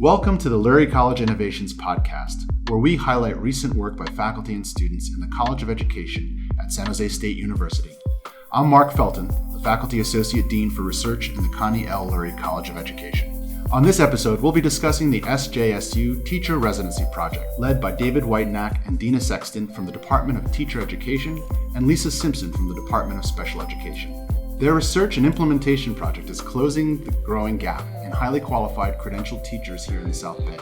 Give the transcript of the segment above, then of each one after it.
Welcome to the Lurie College Innovations podcast, where we highlight recent work by faculty and students in the College of Education at San Jose State University. I'm Mark Felton, the Faculty Associate Dean for Research in the Connie L. Lurie College of Education. On this episode, we'll be discussing the SJSU Teacher Residency Project, led by David Whitenack and Dena Sexton from the Department of Teacher Education and Lisa Simpson from the Department of Special Education. Their research and implementation project is closing the growing gap in highly qualified credentialed teachers here in the South Bay.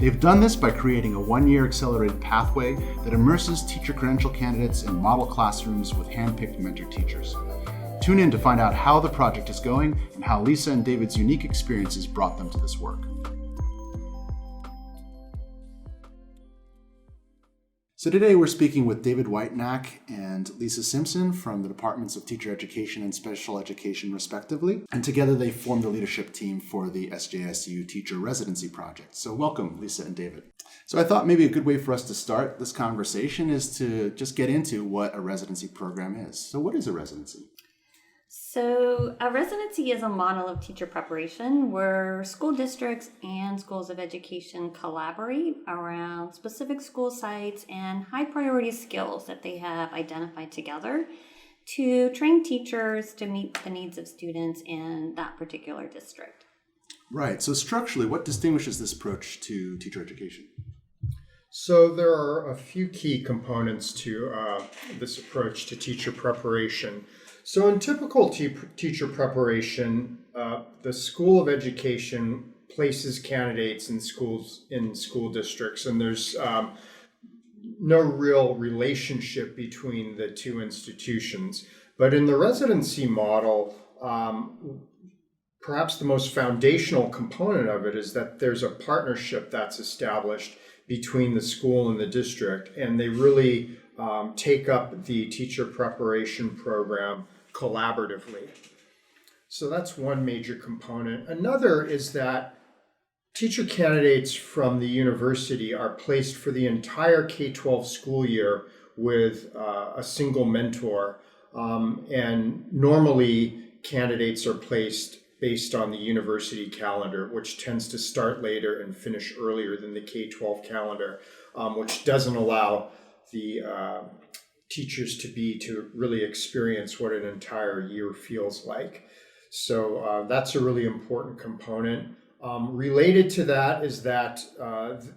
They've done this by creating a one-year accelerated pathway that immerses teacher credential candidates in model classrooms with hand-picked mentor teachers. Tune in to find out how the project is going and how Lisa and David's unique experiences brought them to this work. So today we're speaking with David Whitenack and Lisa Simpson from the Departments of Teacher Education and Special Education, respectively. And together they formed the leadership team for the SJSU Teacher Residency Project. So welcome, Lisa and David. So I thought maybe a good way for us to start this conversation is to just get into what a residency program is. So what is a residency? So a residency is a model of teacher preparation where school districts and schools of education collaborate around specific school sites and high priority skills that they have identified together to train teachers to meet the needs of students in that particular district. Right. So structurally, what distinguishes this approach to teacher education? So there are a few key components to this approach to teacher preparation. So in typical teacher preparation, the School of Education places candidates in school districts, and there's no real relationship between the two institutions. But in the residency model, perhaps the most foundational component of it is that there's a partnership that's established between the school and the district, and they really take up the teacher preparation program collaboratively. So that's one major component. Another is that teacher candidates from the university are placed for the entire K-12 school year with a single mentor, and normally candidates are placed based on the university calendar, which tends to start later and finish earlier than the K-12 calendar, which doesn't allow the teachers to really experience what an entire year feels like. So that's a really important component. Related to that is that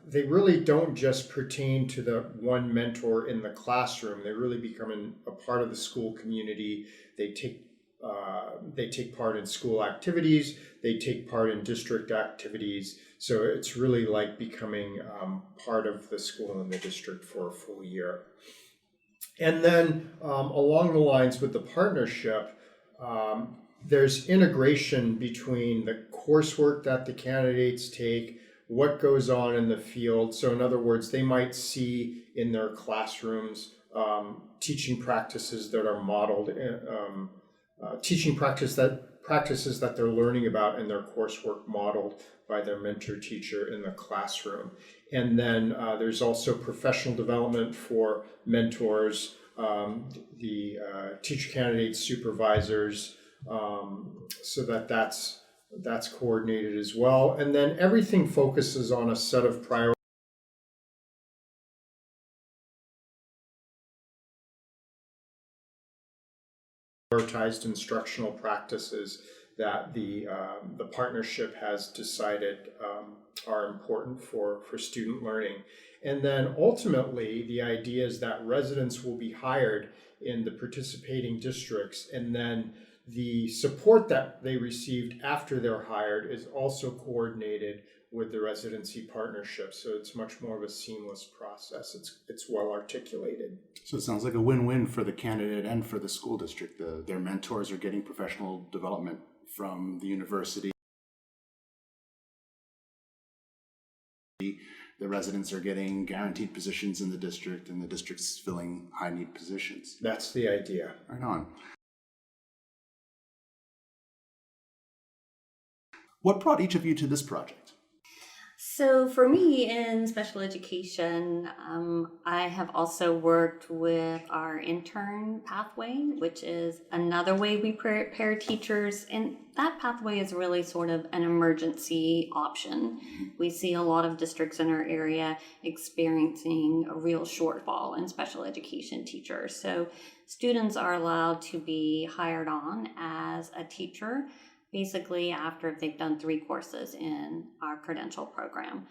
they really don't just pertain to the one mentor in the classroom. They really become a part of the school community. They take part in school activities. They take part in district activities. So it's really like becoming part of the school and the district for a full year. And then along the lines with the partnership, there's integration between the coursework that the candidates take, what goes on in the field. So in other words, they might see in their classrooms teaching practices that are modeled, practices that they're learning about in their coursework modeled by their mentor teacher in the classroom. And then there's also professional development for mentors, the teacher candidates, supervisors, so that's coordinated as well. And then everything focuses on a set of prioritized instructional practices that the partnership has decided are important for student learning. And then ultimately, the idea is that residents will be hired in the participating districts, and then the support that they received after they're hired is also coordinated with the residency partnership. So it's much more of a seamless process. It's well articulated. So it sounds like a win-win for the candidate and for the school district. Their mentors are getting professional development from the university. The residents are getting guaranteed positions in the district, and the district's filling high-need positions. That's the idea. Right on. What brought each of you to this project? So for me in special education, I have also worked with our intern pathway, which is another way we prepare teachers. And that pathway is really sort of an emergency option. We see a lot of districts in our area experiencing a real shortfall in special education teachers. So students are allowed to be hired on as a teacher basically after they've done 3 courses in our credential program.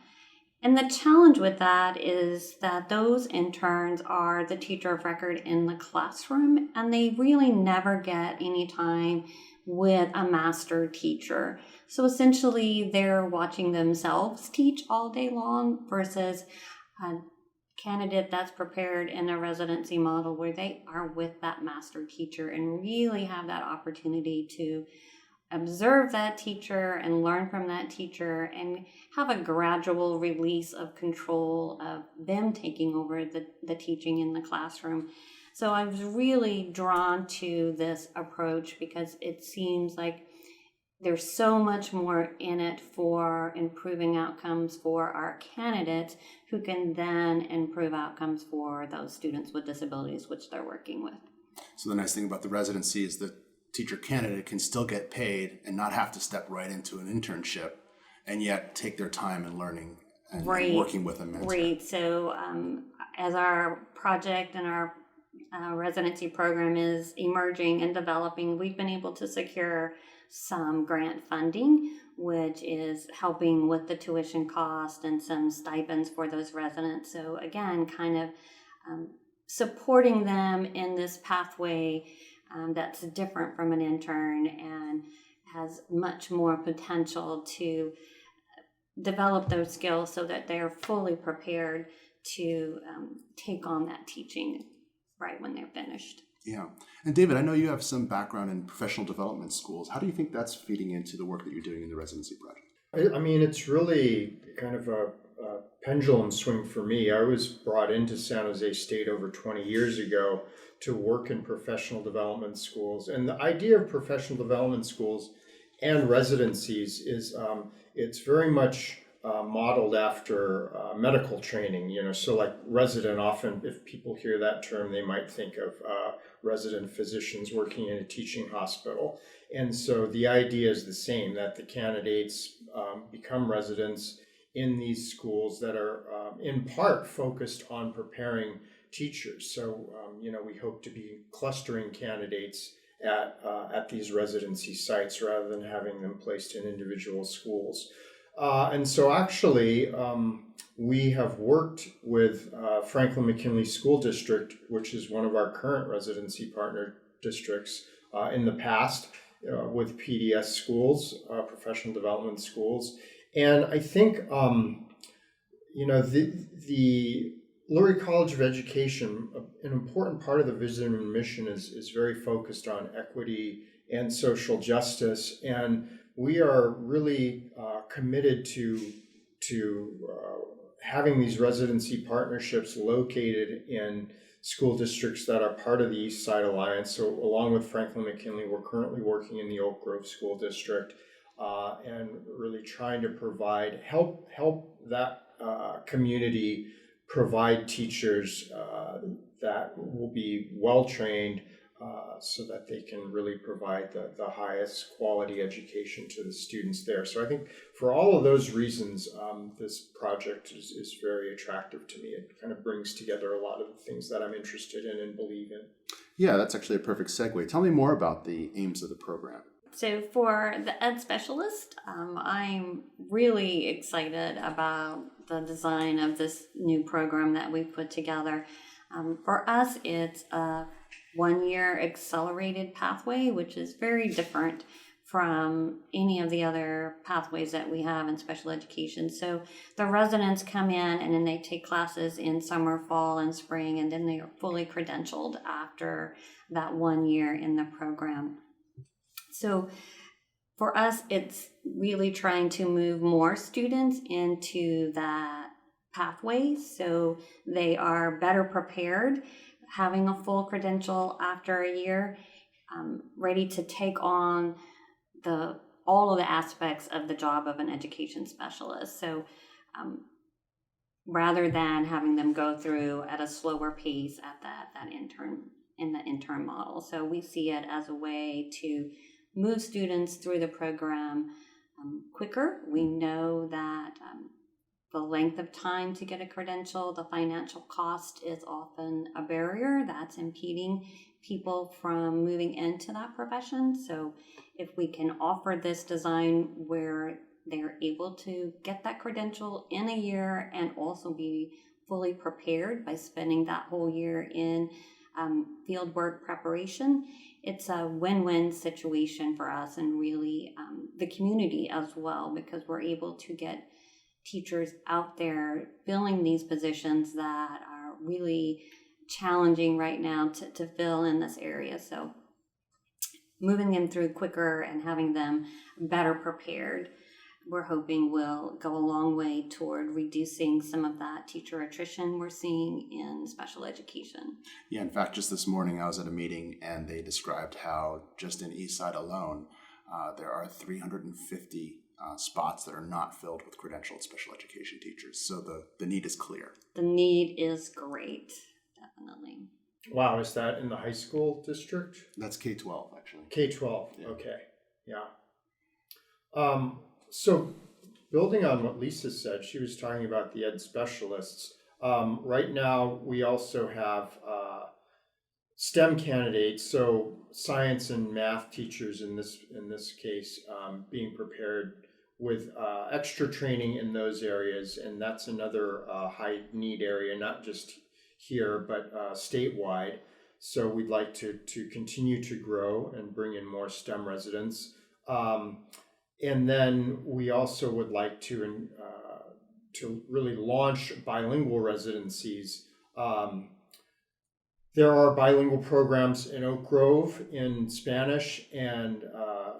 And the challenge with that is that those interns are the teacher of record in the classroom, and they really never get any time with a master teacher. So essentially they're watching themselves teach all day long versus a candidate that's prepared in a residency model where they are with that master teacher and really have that opportunity to observe that teacher and learn from that teacher and have a gradual release of control of them taking over the teaching in the classroom. So I was really drawn to this approach because it seems like there's so much more in it for improving outcomes for our candidates who can then improve outcomes for those students with disabilities which they're working with. So the nice thing about the residency is that teacher candidate can still get paid and not have to step right into an internship and yet take their time in learning and working with a mentor. Right. So as our project and our residency program is emerging and developing, we've been able to secure some grant funding, which is helping with the tuition cost and some stipends for those residents. So again, kind of supporting them in this pathway that's different from an intern and has much more potential to develop those skills so that they're fully prepared to take on that teaching right when they're finished. Yeah. And David, I know you have some background in professional development schools. How do you think that's feeding into the work that you're doing in the residency project? I mean, it's really kind of a pendulum swing for me. I was brought into San Jose State over 20 years ago to work in professional development schools. And the idea of professional development schools and residencies is it's very much modeled after medical training, so like resident, often if people hear that term, they might think of resident physicians working in a teaching hospital. And so the idea is the same, that the candidates become residents in these schools that are in part focused on preparing teachers. So, we hope to be clustering candidates at these residency sites rather than having them placed in individual schools. And so actually, we have worked with Franklin McKinley School District, which is one of our current residency partner districts, in the past with PDS schools, professional development schools. And I think, the Lurie College of Education, an important part of the vision and mission is very focused on equity and social justice. And we are really committed to having these residency partnerships located in school districts that are part of the East Side Alliance. So along with Franklin McKinley, we're currently working in the Oak Grove School District and really trying to help that community provide teachers that will be well-trained so that they can really provide the highest quality education to the students there. So I think for all of those reasons, this project is very attractive to me. It kind of brings together a lot of the things that I'm interested in and believe in. Yeah, that's actually a perfect segue. Tell me more about the aims of the program. So for the Ed Specialist, I'm really excited about the design of this new program that we've put together. For us, it's a 1-year accelerated pathway, which is very different from any of the other pathways that we have in special education. So the residents come in and then they take classes in summer, fall, and spring, and then they are fully credentialed after that 1 year in the program. So for us, it's really trying to move more students into that pathway so they are better prepared, having a full credential after a year, ready to take on all of the aspects of the job of an education specialist. So rather than having them go through at a slower pace at the intern model. So we see it as a way to move students through the program quicker. We know that the length of time to get a credential, the financial cost is often a barrier that's impeding people from moving into that profession. So if we can offer this design where they're able to get that credential in a year and also be fully prepared by spending that whole year in field work preparation, it's a win-win situation for us and really the community as well, because we're able to get teachers out there filling these positions that are really challenging right now to fill in this area. So moving them through quicker and having them better prepared, we're hoping will go a long way toward reducing some of that teacher attrition we're seeing in special education. Yeah, in fact, just this morning I was at a meeting and they described how just in Eastside alone, there are 350 spots that are not filled with credentialed special education teachers. So the need is clear. The need is great, definitely. Wow, is that in the high school district? That's K-12, actually. K-12, Yeah. okay, yeah. So building on what Lisa said, she was talking about the ed specialists. Right now, we also have STEM candidates, so science and math teachers in this case, being prepared with extra training in those areas, and that's another high need area, not just here but statewide. So we'd like to continue to grow and bring in more STEM residents. And then we also would like to really launch bilingual residencies. There are bilingual programs in Oak Grove in Spanish, and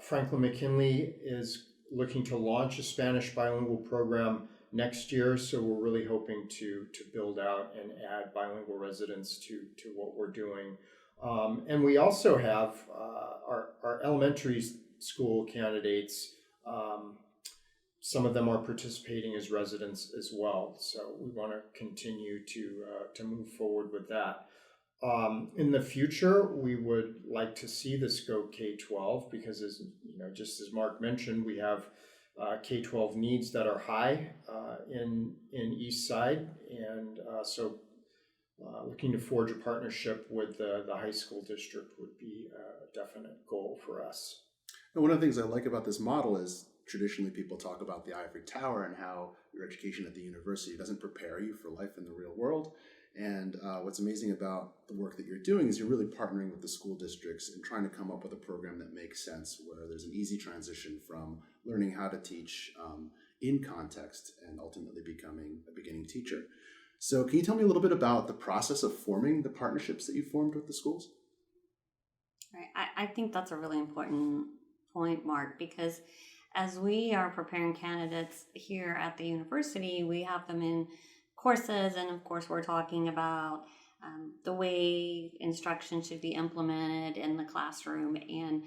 Franklin McKinley is looking to launch a Spanish bilingual program next year. So we're really hoping to build out and add bilingual residents to what we're doing. And we also have our elementary school candidates. Some of them are participating as residents as well, so we want to continue to move forward with that. In the future, we would like to see this go K-12 because, as you know, just as Mark mentioned, we have K-12 needs that are high in East Side, and so looking to forge a partnership with the high school district would be a definite goal for us. And one of the things I like about this model is traditionally people talk about the ivory tower and how your education at the university doesn't prepare you for life in the real world. And what's amazing about the work that you're doing is you're really partnering with the school districts and trying to come up with a program that makes sense, where there's an easy transition from learning how to teach in context and ultimately becoming a beginning teacher. So can you tell me a little bit about the process of forming the partnerships that you formed with the schools? Right. I think that's a really important point, Mark, because as we are preparing candidates here at the university, we have them in courses, and of course we're talking about the way instruction should be implemented in the classroom, and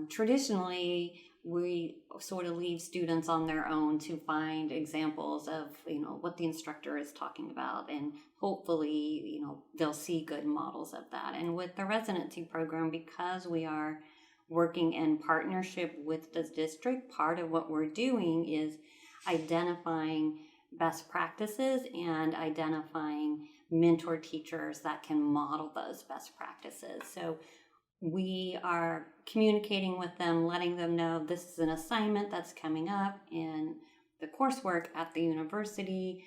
traditionally we sort of leave students on their own to find examples of what the instructor is talking about, and hopefully they'll see good models of that. And with the residency program, because we are working in partnership with the district, part of what we're doing is identifying best practices and identifying mentor teachers that can model those best practices. So we are communicating with them, letting them know this is an assignment that's coming up in the coursework at the university.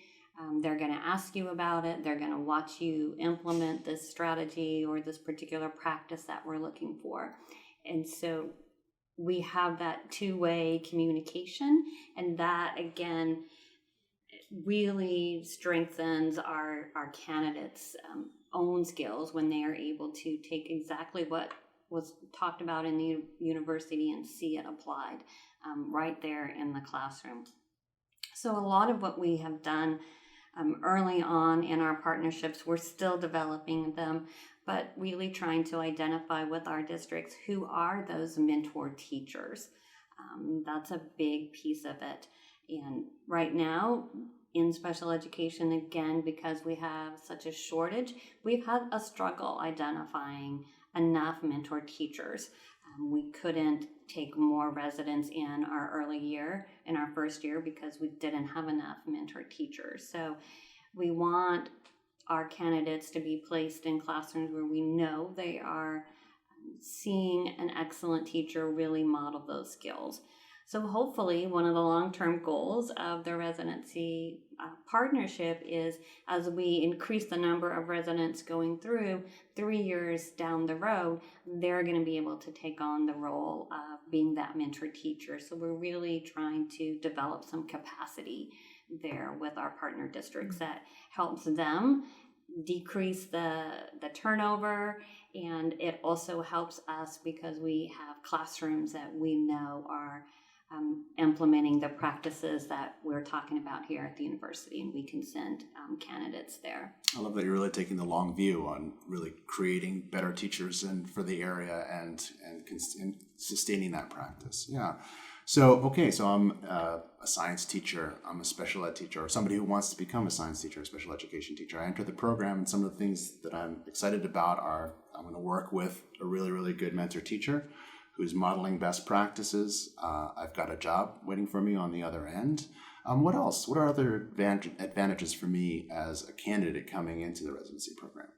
They're going to ask you about it. They're going to watch you implement this strategy or this particular practice that we're looking for. And so we have that two-way communication, and that again really strengthens our candidates' own skills when they are able to take exactly what was talked about in the university and see it applied right there in the classroom. So a lot of what we have done early on in our partnerships, we're still developing them, but really trying to identify with our districts who are those mentor teachers. That's a big piece of it. And right now, in special education, again, because we have such a shortage, we've had a struggle identifying enough mentor teachers. We couldn't take more residents in our first year, because we didn't have enough mentor teachers. So we want our candidates to be placed in classrooms where we know they are seeing an excellent teacher really model those skills. So hopefully one of the long-term goals of the residency partnership is, as we increase the number of residents going through, 3 years down the road, they're going to be able to take on the role of being that mentor teacher. So we're really trying to develop some capacity there with our partner districts that helps them decrease the turnover, and it also helps us because we have classrooms that we know are implementing the practices that we're talking about here at the university, and we can send candidates there. I love that you're really taking the long view on really creating better teachers and for the area and sustaining that practice. Yeah. So I'm a science teacher, I'm a special ed teacher, or somebody who wants to become a science teacher, a special education teacher. I enter the program, and some of the things that I'm excited about are I'm going to work with a really, really good mentor teacher who's modeling best practices. I've got a job waiting for me on the other end. What else? What are other advantages for me as a candidate coming into the residency program?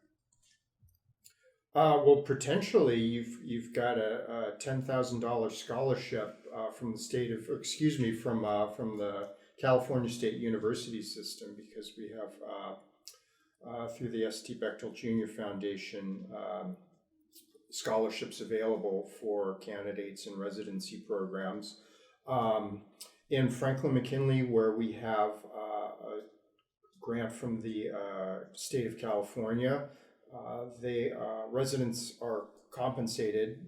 Well, potentially you've got a $10,000 scholarship from the California State University system, because we have through the St. Bechtel Junior Foundation scholarships available for candidates in residency programs. In Franklin McKinley, where we have a grant from the state of California, residents are compensated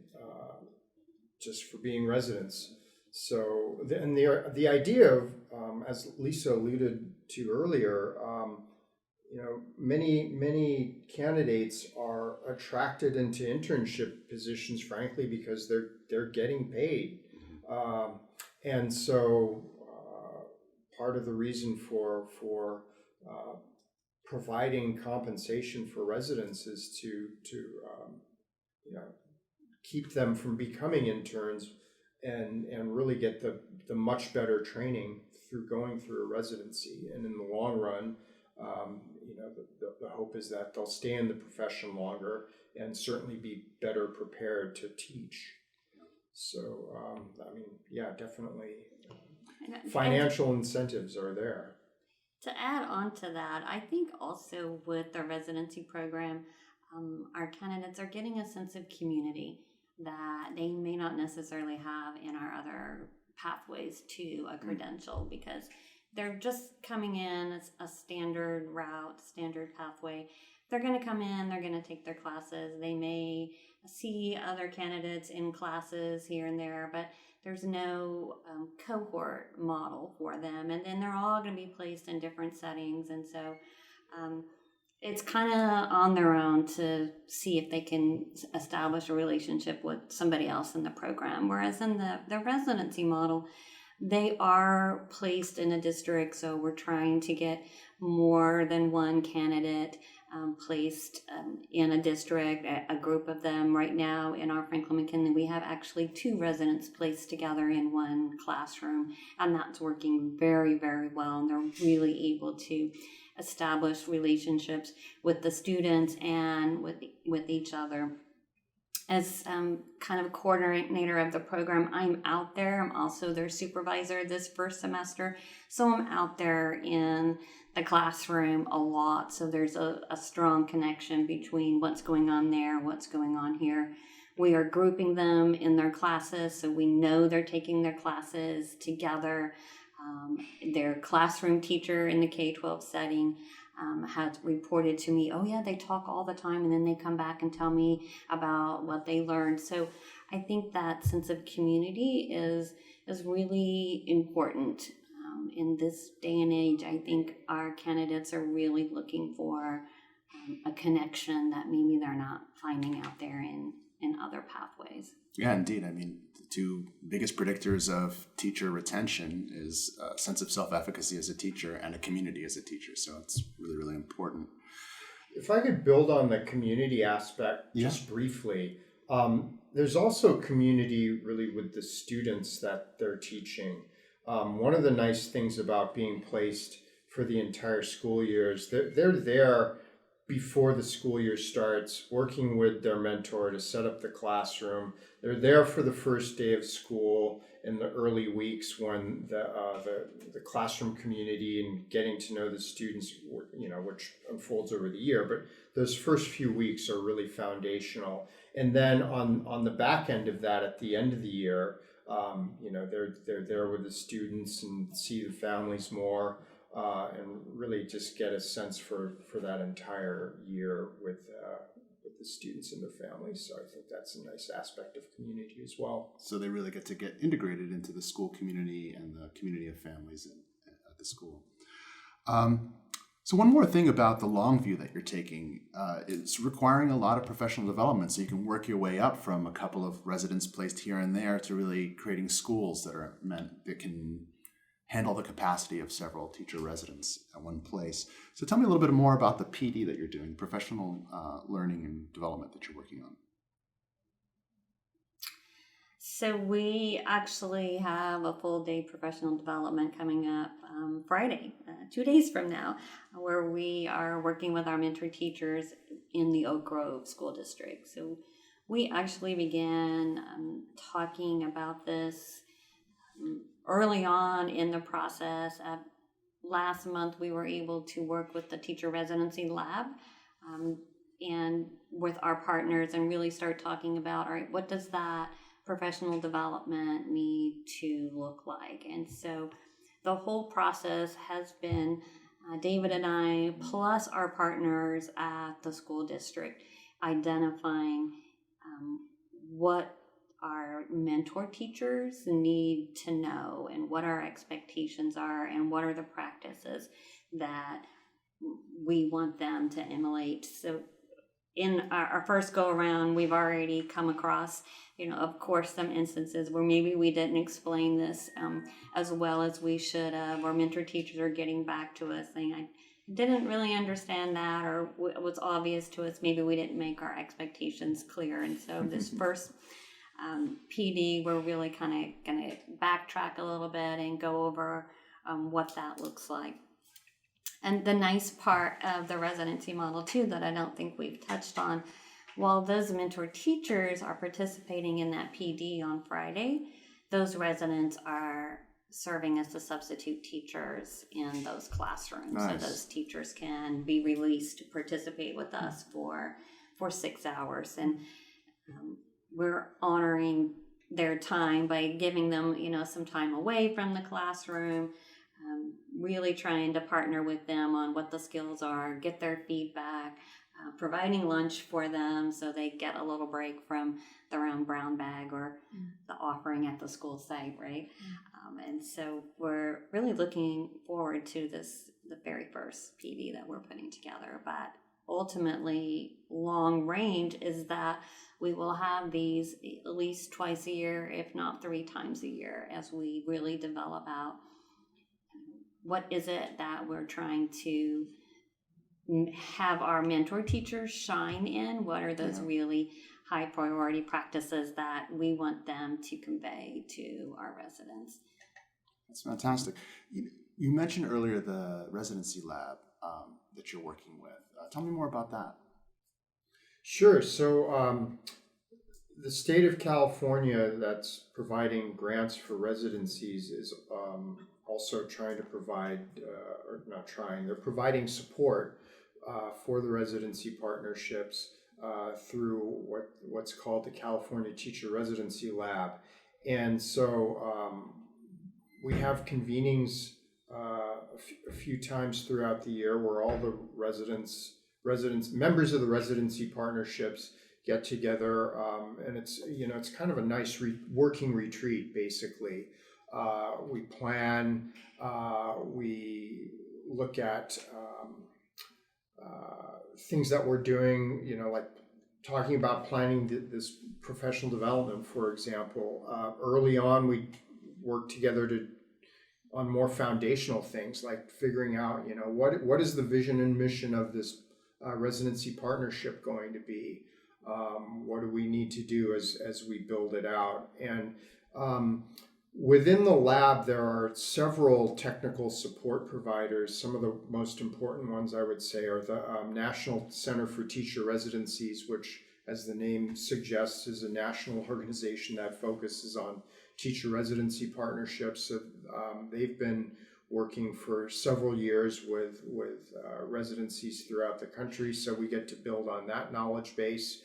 just for being residents. So, and the idea of, as Lisa alluded to earlier, many candidates are attracted into internship positions, frankly, because they're getting paid, and so part of the reason for providing compensation for residents is to keep them from becoming interns and really get the much better training through going through a residency. And in the long run, the hope is that they'll stay in the profession longer and certainly be better prepared to teach. So, definitely financial incentives are there. To add on to that, I think also with the residency program, our candidates are getting a sense of community that they may not necessarily have in our other pathways to a credential, because they're just coming in as a standard route, standard pathway. They're going to come in, they're going to take their classes. They may see other candidates in classes here and there, but there's no cohort model for them. And then they're all going to be placed in different settings. And so it's kind of on their own to see if they can establish a relationship with somebody else in the program. Whereas in the residency model, they are placed in a district, so we're trying to get more than one candidate placed in a district, a group of them. Right now in our Franklin McKinley, we have actually 2 residents placed together in one classroom, and that's working very, very well, and they're really able to establish relationships with the students and with each other. As kind of coordinator of the program, I'm out there. I'm also their supervisor this first semester. So I'm out there in the classroom a lot. So there's a strong connection between what's going on there, what's going on here. We are grouping them in their classes, so we know they're taking their classes together. Their classroom teacher in the K-12 setting has reported to me, oh yeah, they talk all the time, and then they come back and tell me about what they learned. So I think that sense of community is really important in this day and age. I think our candidates are really looking for a connection that maybe they're not finding out there in in other pathways. Yeah, indeed. I mean, the two biggest predictors of teacher retention is a sense of self-efficacy as a teacher and a community as a teacher. So it's really, really important. If I could build on the community aspect just briefly, there's also community really with the students that they're teaching. One of the nice things about being placed for the entire school year is they're there before the school year starts, working with their mentor to set up the classroom. They're there for the first day of school in the early weeks when the classroom community and getting to know the students, which unfolds over the year. But those first few weeks are really foundational. And then on the back end of that, at the end of the year, they're there with the students and see the families more. And really just get a sense for that entire year with the students and their families. So I think that's a nice aspect of community as well. So they really get to get integrated into the school community and the community of families at the school. So one more thing about the long view that you're taking, it's requiring a lot of professional development, so you can work your way up from a couple of residents placed here and there to really creating schools that can handle the capacity of several teacher residents at one place. So tell me a little bit more about the PD that you're doing, professional learning and development that you're working on. So we actually have a full day professional development coming up Friday, 2 days from now, where we are working with our mentor teachers in the Oak Grove School District. So we actually began talking about this early on in the process. Last month, we were able to work with the Teacher Residency Lab and with our partners and really start talking about, all right, what does that professional development need to look like? And so the whole process has been David and I, plus our partners at the school district, identifying what our mentor teachers need to know and what our expectations are and what are the practices that we want them to emulate. So in our first go around, we've already come across, of course, some instances where maybe we didn't explain this as well as we should have, or mentor teachers are getting back to us saying, I didn't really understand that, or it was obvious to us, maybe we didn't make our expectations clear. And so this first PD, we're really kind of going to backtrack a little bit and go over what that looks like. And the nice part of the residency model, too, that I don't think we've touched on, while those mentor teachers are participating in that PD on Friday, those residents are serving as the substitute teachers in those classrooms. Nice. So those teachers can be released to participate with us for 6 hours. And we're honoring their time by giving them, some time away from the classroom, really trying to partner with them on what the skills are, get their feedback, providing lunch for them so they get a little break from their own brown bag or the offering at the school site, right? And so we're really looking forward to the very first PD that we're putting together. But ultimately, long range is that we will have these at least twice a year, if not 3 times a year, as we really develop out what is it that we're trying to have our mentor teachers shine in? What are those really high priority practices that we want them to convey to our residents? That's fantastic. You mentioned earlier the residency lab that you're working with. Tell me more about that. Sure. So the state of California that's providing grants for residencies is also trying to provide, they're providing support for the residency partnerships through what's called the California Teacher Residency Lab. And so we have convenings a few times throughout the year where all the members of the residency partnerships get together, and it's kind of a nice working retreat, basically. We plan, we look at things that we're doing, like talking about planning this professional development, for example, early on we worked together on more foundational things like figuring out, what is the vision and mission of this residency partnership going to be? What do we need to do as we build it out? And within the lab, there are several technical support providers. Some of the most important ones, I would say, are the National Center for Teacher Residencies, which, as the name suggests, is a national organization that focuses on teacher residency partnerships. So, they've been working for several years with residencies throughout the country, so we get to build on that knowledge base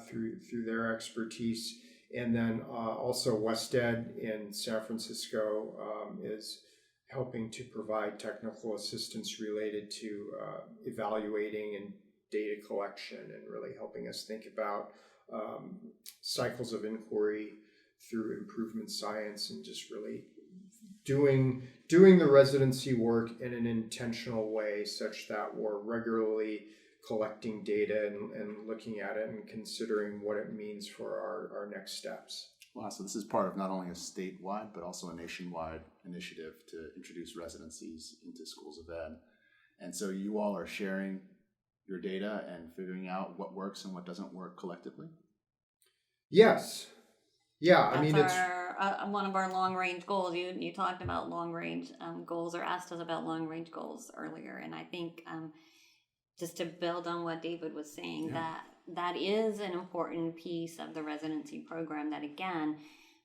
through their expertise. And then also WestEd in San Francisco is helping to provide technical assistance related to evaluating and data collection, and really helping us think about cycles of inquiry through improvement science, and just really doing the residency work in an intentional way, such that we're regularly collecting data and looking at it and considering what it means for our next steps. Wow, so this is part of not only a statewide, but also a nationwide initiative to introduce residencies into schools of ed. And so you all are sharing your data and figuring out what works and what doesn't work collectively? Yes. Yeah, That's it's one of our long-range goals. You talked about long-range goals, or asked us about long-range goals earlier, and I think just to build on what David was saying, that is an important piece of the residency program that, again,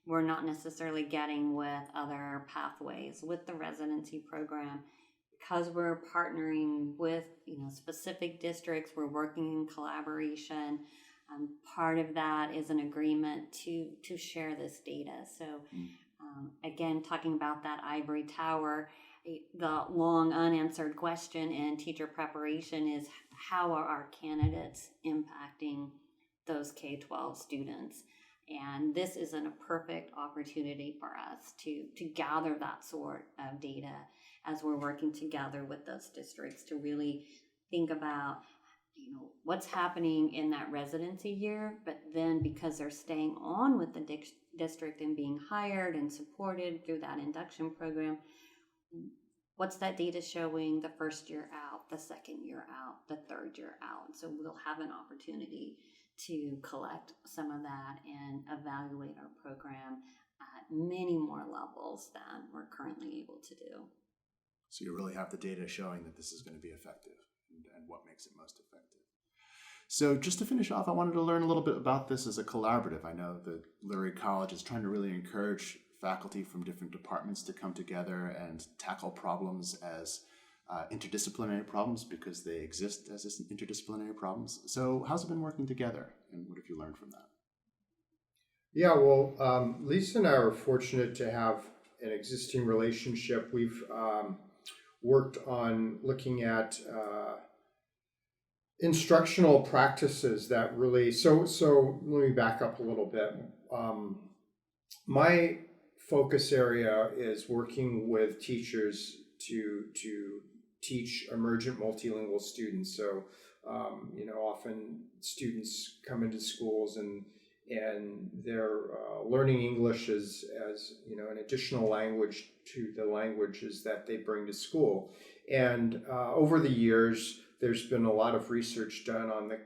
we're not necessarily getting with other pathways. With the residency program, because we're partnering with specific districts, we're working in collaboration. Part of that is an agreement to share this data. So again, talking about that ivory tower, the long unanswered question in teacher preparation is, how are our candidates impacting those K-12 students? And this isn't a perfect opportunity for us to gather that sort of data as we're working together with those districts to really think about what's happening in that residency year, but then because they're staying on with the district and being hired and supported through that induction program, what's that data showing the first year out, the second year out, the third year out? So we'll have an opportunity to collect some of that and evaluate our program at many more levels than we're currently able to do. So you really have the data showing that this is going to be effective and what makes it most effective. So just to finish off, I wanted to learn a little bit about this as a collaborative. I know that Lurie College is trying to really encourage faculty from different departments to come together and tackle problems as interdisciplinary problems, because they exist as interdisciplinary problems. So how's it been working together, and what have you learned from that? Yeah, well, Lisa and I are fortunate to have an existing relationship. We've worked on looking at instructional practices that really, so let me back up a little bit. My focus area is working with teachers to teach emergent multilingual students. So, often students come into schools and they're learning English as an additional language to the languages that they bring to school. And over the years, there's been a lot of research done on the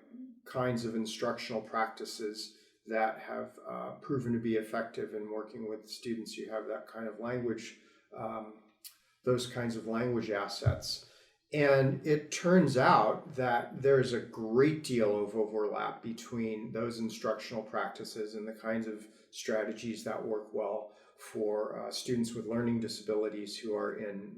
kinds of instructional practices that have proven to be effective in working with students who have that kind of language, those kinds of language assets. And it turns out that there's a great deal of overlap between those instructional practices and the kinds of strategies that work well for students with learning disabilities who are in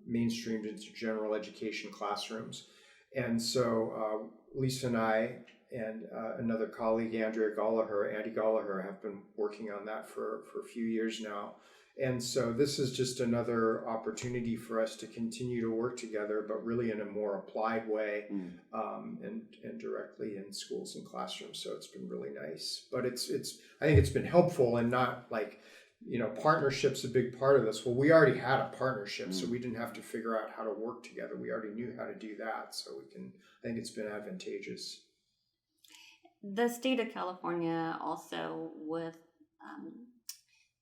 mainstreamed into general education classrooms. And so Lisa and I and another colleague, Andy Gallagher, have been working on that for a few years now. And so this is just another opportunity for us to continue to work together, but really in a more applied way, and directly in schools and classrooms. So it's been really nice. But I think it's been helpful, and not like, partnership's a big part of this. Well, we already had a partnership, so we didn't have to figure out how to work together. We already knew how to do that. So I think it's been advantageous. the state of California also, with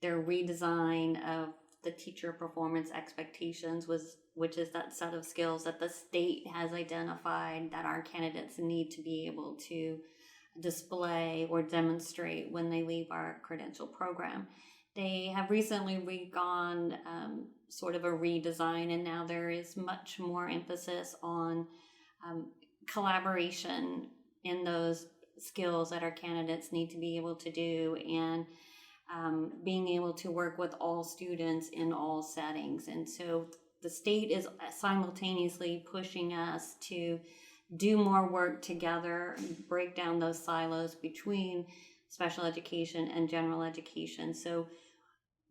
their redesign of the teacher performance expectations, which is that set of skills that the state has identified that our candidates need to be able to display or demonstrate when they leave our credential program. They have recently gone sort of a redesign, and now there is much more emphasis on collaboration in those skills that our candidates need to be able to do, and being able to work with all students in all settings. And so the state is simultaneously pushing us to do more work together, break down those silos between special education and general education. So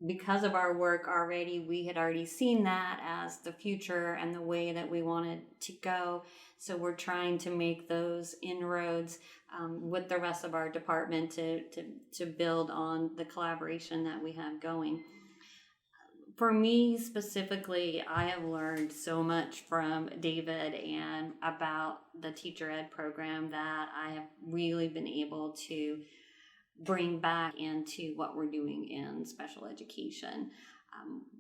because of our work already, we had already seen that as the future and the way that we wanted to go. So we're trying to make those inroads with the rest of our department to build on the collaboration that we have going. For me specifically, I have learned so much from David and about the teacher ed program that I have really been able to bring back into what we're doing in special education.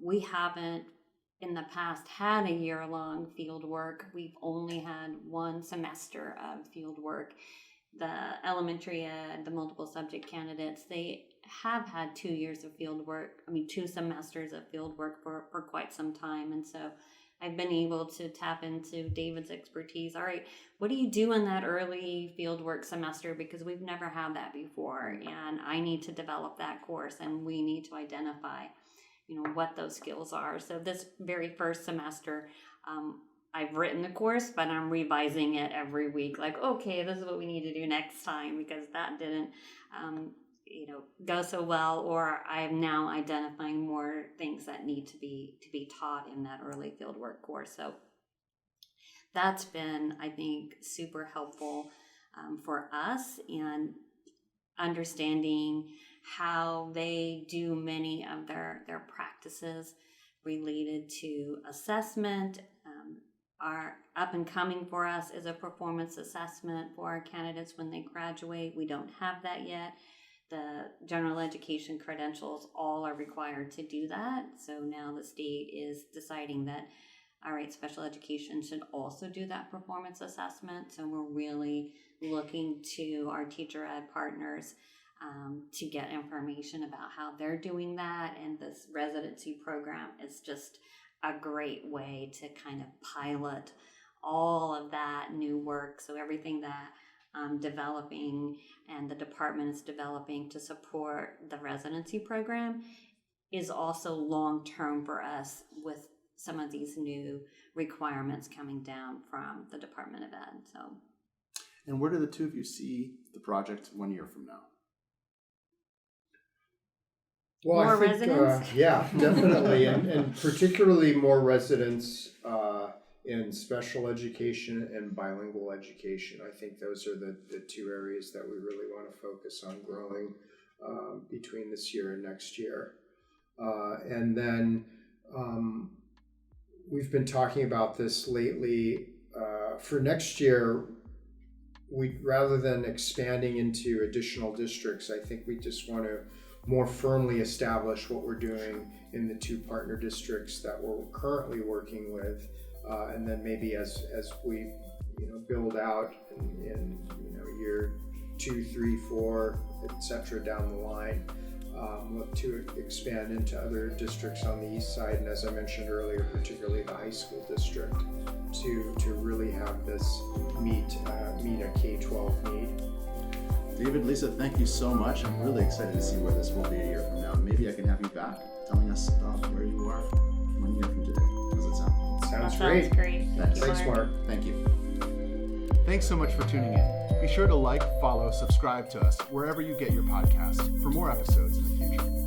We haven't in the past had a year-long field work. We've only had one semester of field work. The elementary ed, the multiple subject candidates, they have had 2 years of field work, 2 semesters of field work for quite some time. And so I've been able to tap into David's expertise. All right, what do you do in that early field work semester? Because we've never had that before, and I need to develop that course, and we need to identify, what those skills are. So this very first semester, I've written the course, but I'm revising it every week. Like, okay, this is what we need to do next time, because that didn't, go so well, or I am now identifying more things that need to be taught in that early fieldwork course. So that's been, I think, super helpful for us in understanding how they do many of their practices related to assessment. Our up and coming for us is a performance assessment for our candidates when they graduate. We don't have that yet. The general education credentials all are required to do that. So now the state is deciding that, all right, special education should also do that performance assessment. So we're really looking to our teacher ed partners to get information about how they're doing that. And this residency program is just a great way to kind of pilot all of that new work. So everything that I'm developing and the department is developing to support the residency program is also long-term for us, with some of these new requirements coming down from the Department of Ed. So, and where do the two of you see the project 1 year from now? Well, more I think, residents? Yeah, definitely, and particularly more residents in special education and bilingual education. I think those are the two areas that we really want to focus on growing between this year and next year. And then we've been talking about this lately. For next year, rather than expanding into additional districts, I think we just want to more firmly establish what we're doing in the 2 partner districts that we're currently working with, and then maybe as we build out in year 2, 3, 4, etc. down the line, look to expand into other districts on the east side, and as I mentioned earlier, particularly the high school district, to really have this meet a K-12 need. David, Lisa, thank you so much. I'm really excited to see where this will be a year from now. Maybe I can have you back telling us where you are 1 year from today. How does it sound? Sounds great. Thanks, Mark. Thank you. Thanks so much for tuning in. Be sure to like, follow, subscribe to us wherever you get your podcasts for more episodes in the future.